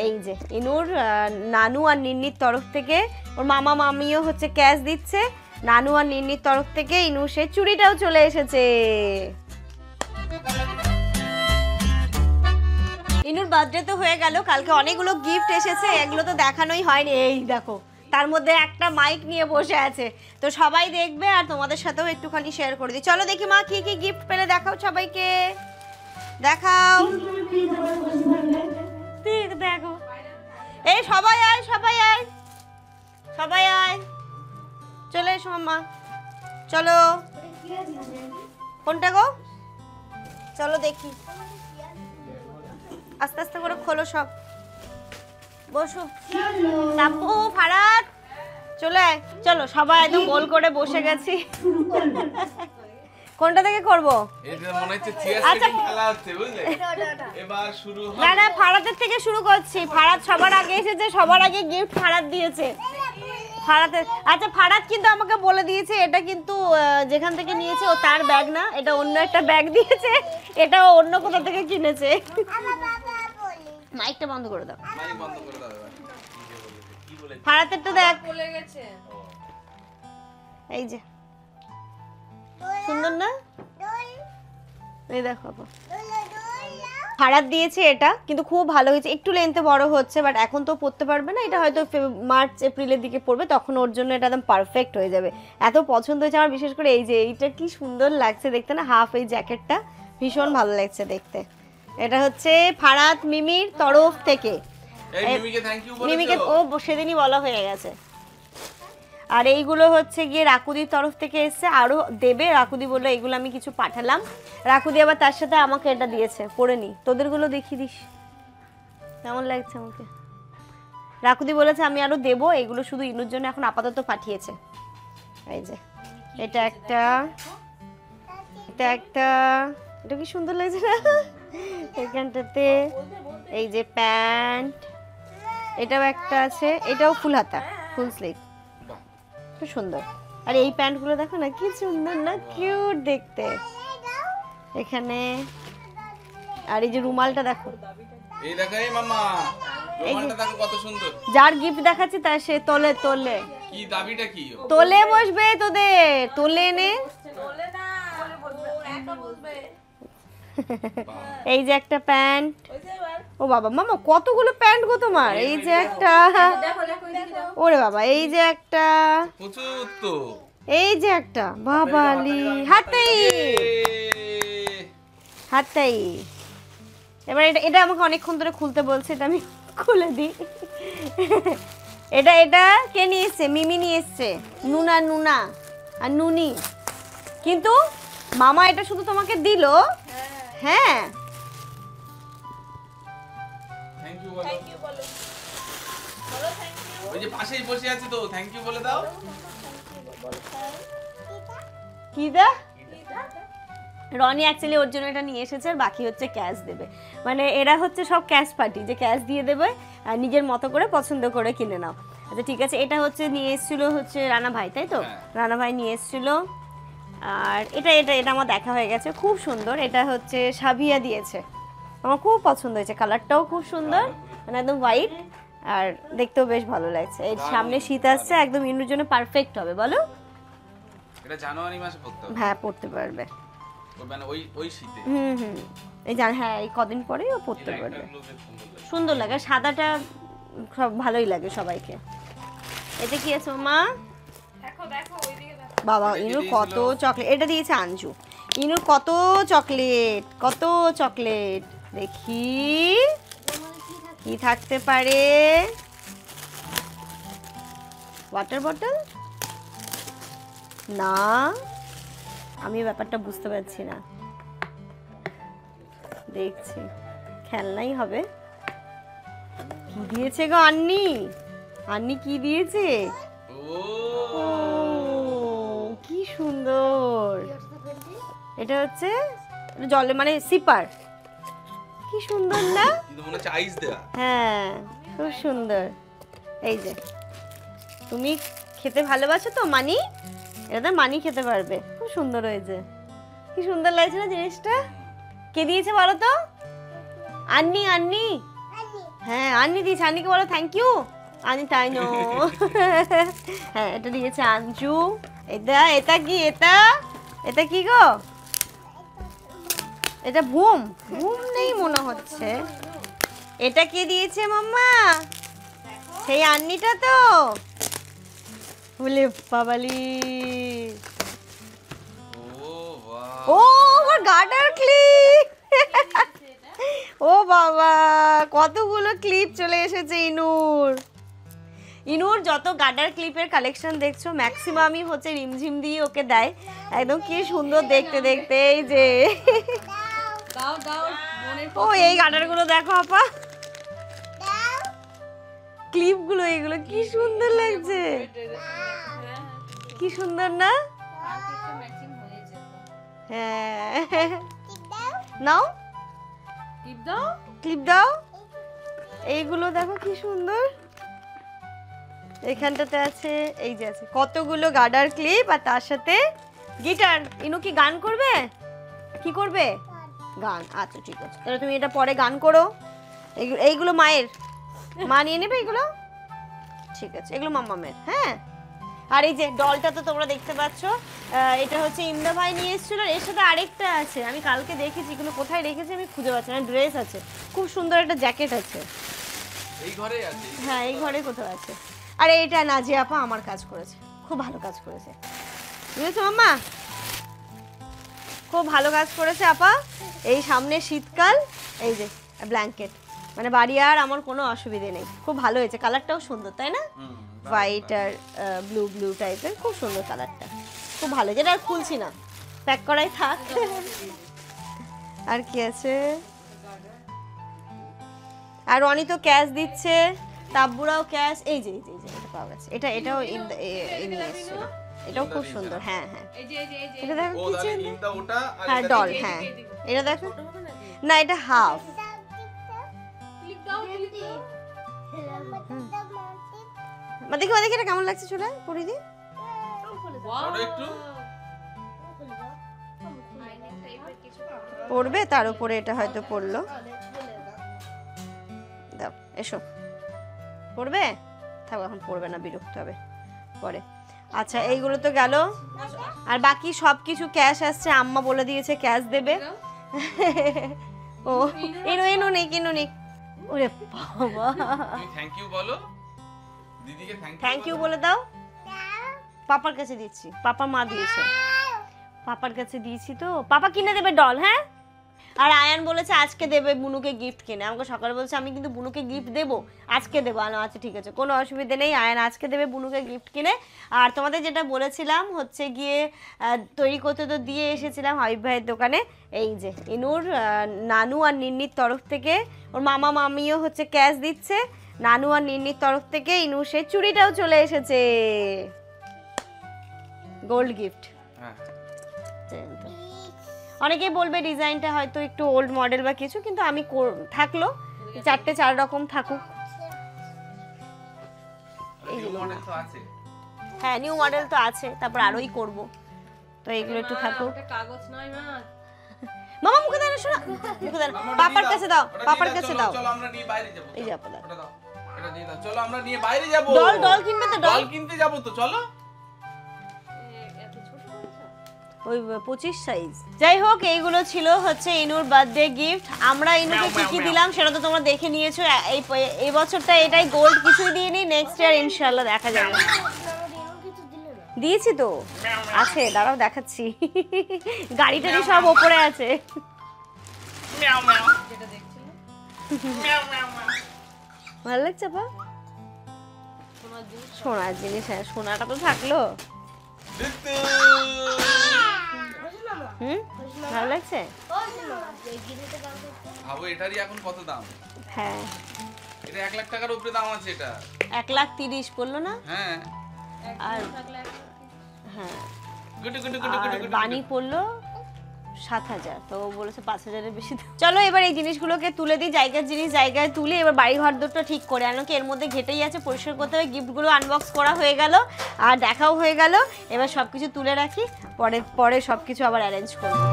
এই যে ইনুর নানু আর নিন্নির তরফ থেকে ওর মামা মামিও হচ্ছে ক্যাশ দিচ্ছে, নানু আর নিন্নির তরফ থেকে ইনুর সেই চুড়িটাও চলে এসেছে। ইনুর বার্থডে তো হয়ে গেল, কালকে অনেকগুলো গিফট এসেছে, এগুলো তো দেখানোই হয়নি। এই দেখো তার মধ্যে একটা মাইক নিয়ে বসে আছে, তো সবাই দেখবে আর তোমাদের সাথেও একটুখানি শেয়ার করে দিই। চলো দেখি মা কি কি গিফট পেলে, দেখাও সবাইকে, দেখাও। দেখো এই সবাই আয়, সবাই আয়, সবাই আয়, চলে এসো মাম্মা, চলো। কোনটা গো? চলো দেখি, আস্তে আস্তে করে খোলো সব, বসো। তাপু, ফারাত, চলে আয়, চলো সবাই একদম গোল করে বসে গেছি। কোনটা থেকে করবো? না না, ফারাতের থেকে শুরু করছি। ফারাত সবার আগে এসেছে, সবার আগে গিফট ফারাত দিয়েছে। ফারাতের, আচ্ছা ফারাত কিন্তু আমাকে বলে দিয়েছে এটা কিন্তু যেখান থেকে নিয়েছে ও তার ব্যাগ না, এটা অন্য একটা ব্যাগ দিয়েছে, এটা অন্য কোথা থেকে কিনেছে। মাইকটা বন্ধ করে দাও, ফারাতেরটা দেখ। এই যে সুন্দর না? এই দেখো ফারাত দিয়েছে এটা, কিন্তু খুব ভালো হয়েছে, একটু লেন্থে বড় হচ্ছে, বাট এখন তো পরতে পারবে না, এটা হয়তো মার্চ এপ্রিলের দিকে পড়বে, তখন ওর জন্য এটা একদম পারফেক্ট হয়ে যাবে। এত পছন্দ হয়েছে আমার, বিশেষ করে এই যে এইটা কি সুন্দর লাগছে দেখতে না, হাফ এই জ্যাকেটটা ভীষণ ভালো লাগছে দেখতে। এটা হচ্ছে ফারাত মিমির তরফ থেকে, মিমিকে ও সেদিনই বলা হয়ে গেছে। আর এইগুলো হচ্ছে গিয়ে রাকুদির তরফ থেকে এসছে, আরও দেবে, রাকুদি বললো এইগুলো আমি কিছু পাঠালাম, রাকুদি আবার তার সাথে আমাকে এটা দিয়েছে, পরে নি, তোদেরগুলো দেখিয়ে দিস কেমন লাগছে আমাকে। রাকুদি বলেছে আমি আরও দেবো, এগুলো শুধু ইনুর জন্য এখন আপাতত পাঠিয়েছে। এই যে এটা একটা, এটা একটা, এটা কি সুন্দর লাগছে না এখানটাতে। এই যে প্যান্ট, এটাও একটা আছে, এটাও ফুল হাতা, ফুল স্লিভ, খুব সুন্দর। আর এই প্যান্টগুলো দেখো না কি সুন্দর না, কিউট দেখতে এখানে। আর এই যে রুমালটা দেখো, এই দেখো এই মামা, রুমালটা দেখো কত সুন্দর। যার গিফট দেখাচ্ছি তার সে তোলে, তোলে কি দাবিটা কি? তোলে বসবে তোদের, তোলে নে। এই যে একটা প্যান্ট, ও বাবা মামা কতগুলো প্যান্ট গো তোমার। এই যে একটা, ওরে বাবা, এই যে একটা, প্রচুর তো, এই যে একটা, বাবালি, হাতেই হাতেই। এবার এটা, এটা আমাকে অনেকক্ষণ ধরে খুলতে বলছে, এটা আমি খুলে দিই। এটা, এটা কে নিয়ে এসছে? মিমি নিয়ে এসছে, নুনা, নুনা আর নুনি। কিন্তু মামা এটা শুধু তোমাকে দিল। হ্যাঁ, থ্যাংক ইউ বলো, বলো থ্যাংক ইউ। ওই যে পাশেই বসে আছে তো, থ্যাংক ইউ বলে দাও। কি দা? রনি অ্যাকচুয়ালি ওর জন্য এটা নিয়ে এসেছে, আর বাকি হচ্ছে ক্যাশ দেবে। মানে এরা হচ্ছে সব ক্যাশ পার্টি, যে ক্যাশ দিয়ে দেবে আর নিজের মতো করে পছন্দ করে কিনে নাও। আচ্ছা ঠিক আছে, এটা হচ্ছে নিয়ে এসেছিল হচ্ছে রানা ভাই, তাই তো? রানা ভাই নিয়ে এসেছিল। আর এটা, এটা, এটা আমার দেখা হয়ে গেছে, খুব সুন্দর। এটা হচ্ছে সাবিয়া দিয়েছে, আমার খুব পছন্দ হয়েছে, কালারটাও খুব সুন্দর, মানে একদম হোয়াইট, আর দেখতেও বেশ ভালো লাগছে। এর সামনে শীত আসছে, একদম ইনুর জন্য পারফেক্ট হবে। বলো, এটা জানুয়ারি মাসে পড়তে হবে। হ্যাঁ পড়তে পারবে, মানে ওই ওই শীতে। এই জান, হ্যাঁ এই কদিন পরেই ও পড়তে পারবে, সুন্দর লাগে। সাদাটা সব ভালোই লাগে সবাইকে। এটা কি আছে মা? দেখো দেখো ওইদিকে দেখো। বাবা ইনুর কত চকলেট, এটা দিয়েছে আঞ্জু। ইনুর কত চকলেট, কত চকলেট, দেখি কি থাকতে পারে। ওয়াটার বটল না, আমি ব্যাপারটা বুঝতে পারছি না, দেখছি খেলনাই হবে। কি দিয়েছে গো আন্নি? আন্নি কি দিয়েছে? ও কি সুন্দর, এটা হচ্ছে জলে মানে সিপার, কি সুন্দর না? মনে হচ্ছে আইস দেয়া। হ্যাঁ খুব সুন্দর। এই যে তুমি খেতে ভালোবাসো তো মানি, এটা মানি খেতে পারবে, খুব সুন্দর হয়েছে, কি সুন্দর লাগছে না জিনিসটা। কে দিয়েছে বলো তো? আন্নি, আন্নি, হ্যাঁ আন্নি দিয়েছে, আন্নিকে বলো থ্যাংক ইউ। আনি তাই নো। হ্যাঁ এটা দিয়েছে আঞ্জু। এটা কি, এটা কি গো? এটা ঘুম নেই মনে হচ্ছে। এটা কে দিয়েছে মাম্মা? সেই আন্নিটা তো। বলে বাবালি। ও আমার গার্ডার ক্লিপ। ও বাবা কতগুলো ক্লিপ চলে এসেছে ইনুর যত গার্ডার ক্লিপের কালেকশন দেখছো ম্যাক্সিমামই হচ্ছে রিমঝিম দিয়ে ওকে দেয়। একদম কি সুন্দর দেখতে দেখতে। এই যে ও এই গার্ডারগুলো দেখো আপা, ক্লিপগুলো এগুলো কি সুন্দর লাগছে, কি সুন্দর না? হ্যাঁ নাও ক্লিপ দাও। এইগুলো দেখো কি সুন্দর। এখানটাতে আছে, এই যে আছে কতগুলো গার্ডার ক্লিপ আর তার সাথে গিটার। ইনু কি গান করবে? কি করবে? গান। আচ্ছা ঠিক আছে, তাহলে তুমি এটা পরে গান করো। এইগুলো মায়ের, মা নিয়ে নেবে এগুলো। ঠিক আছে এগুলো মাম্মামের। হ্যাঁ আর এই যে ডলটা তো তোমরা দেখতে পাচ্ছ, এটা হচ্ছে ইন্দা ভাই নিয়ে এসেছিল। এর সাথে আরেকটা আছে, আমি কালকে দেখেছি, এগুলো কোথায় রেখেছি আমি খুঁজে পাচ্ছি না। ড্রেস আছে, খুব সুন্দর একটা জ্যাকেট আছে। এই ঘরেই আছে? হ্যাঁ এই ঘরে কোথাও আছে। আর এইটা নাজিয়া আপা আমার কাজ করেছে, খুব ভালো কাজ করেছে, বুঝেছো মাম্মা? খুব ভালো কাজ করেছে আপা। এই সামনে শীতকাল, এই যে ব্ল্যাঙ্কেট, মানে বাড়ি আর আমার কোনো অসুবিধে নেই। খুব ভালো হয়েছে, কালারটাও সুন্দর তাই না? হোয়াইট আর ব্লু টাইপের, খুব সুন্দর কালারটা, খুব ভালো। যেটা আর খুলছি না, প্যাক করাই থাক। আর কি আছে? আর রনি তো ক্যাশ দিচ্ছে, তাব্বুরাও ক্যাশ। এই যে এটা পাওয়া গেছে, এটাও নিয়ে এসেছিল, এটাও খুব সুন্দর। হ্যাঁ এটা দেখো কিচেন। হ্যাঁ ডল। হ্যাঁ এটা দেখো না, এটা হাফ। দেখি এটা কেমন লাগছে, চলে পরে দি পড়বে, তার উপরে এটা হয়তো পড়লো। দাও এসো, পড়বে? থাকো এখন পড়বে না, বিরক্ত হবে পরে। আচ্ছা এইগুলো তো গেল, আর বাকি সব কিছু ক্যাশ আসছে। আম্মা বলে দিয়েছে ক্যাশ দেবে। ও এনো নেই। ওরে বাবা, থ্যাংক ইউ বলো দিদিকে। থ্যাংক ইউ বলে দাও। পাপার কাছে দিচ্ছি, পাপা মা দিয়েছে, পাপার কাছে দিয়েছি তো। পাপা কিনে দেবে ডল। হ্যাঁ আর আয়ান বলেছে আজকে দেবে বুনুকে গিফট কিনে। আমাকে সকালে বলছে আমি কিন্তু বুনুকে গিফট দেবো, আজকে দেবো। আচ্ছা ঠিক আছে, কোনো অসুবিধা নেই, আয়ান আজকে দেবে বুনুকে গিফট কিনে। আর তোমাদের যেটা বলেছিলাম হচ্ছে গিয়ে তৈরি করতে তো দিয়ে এসেছিলাম হাবিব ভাইয়ের দোকানে। এই যে ইনুর নানু আর নিন্নির তরফ থেকে, ওর মামা মামিও হচ্ছে ক্যাশ দিচ্ছে। নানু আর নিন্নির তরফ থেকে ইনুর সেই চুড়িটাও চলে এসেছে, গোল্ড গিফট। অনেকেই বলবে ডিজাইনটা হয়তো একটু ওল্ড মডেল বা কিছু, কিন্তু আমি থাকলো 4 রকম থাকুক। হ্যাঁ নিউ মডেল তো আছে, তারপর আরোই করব, তো এইগুলো একটু থাকুক। মামা মুখে দাও না, শোনা মুখে দাও। পাপার কাছে দাও, পাপার কাছে দাও। চলো আমরা নিয়ে বাইরে যাব। এই যে আপা দাও, এটা দিয়ে দাও। চলো আমরা নিয়ে বাইরে যাব। ডল কিনবে তো? ডল কিনতে যাব তো, চলো। ওই 25 সাইজ। যাই হোক এইগুলো ছিল হচ্ছে ইনুর বার্থডে গিফট। আমরা ইনুকে কি দিলাম সেটা তো তোমরা দেখে নিয়েছো। এই বছরটা এটাই গোল্ড, কিছুই দিইনি। নেক্সট ইয়ার ইনশাআল্লাহ দেখা যাবে। দিয়েছি তো, আছে, দাঁড়াও দেখাচ্ছি। গাড়িটারি সব ওপরে আছে। ভালো লাগছে আপা? সোনার জিনিস। হ্যাঁ সোনাটা তো থাকলো। ভালো লাগছে? ভাবো এটারই এখন কত দাম। হ্যাঁ এটা 1 লাখ টাকার উপরে দাম আছে। এটা 1,30,000 পড়লো না? হ্যাঁ আর হ্যাঁ গুটি বানি পড়লো 7,000, তো বলেছে 5,000-এর বেশি। চলো এবার এই জিনিসগুলোকে তুলে দিই, জায়গার জিনিস জায়গায় তুলে এবার বাড়ি ঘর দুটো ঠিক করে আনো। কি এর মধ্যে ঘেটেই আছে, পরিষ্কার করতে হবে। গিফটগুলো আনবক্স করা হয়ে গেল আর দেখাও হয়ে গেল। এবার সবকিছু তুলে রাখি, পরে সবকিছু আবার অ্যারেঞ্জ করবো।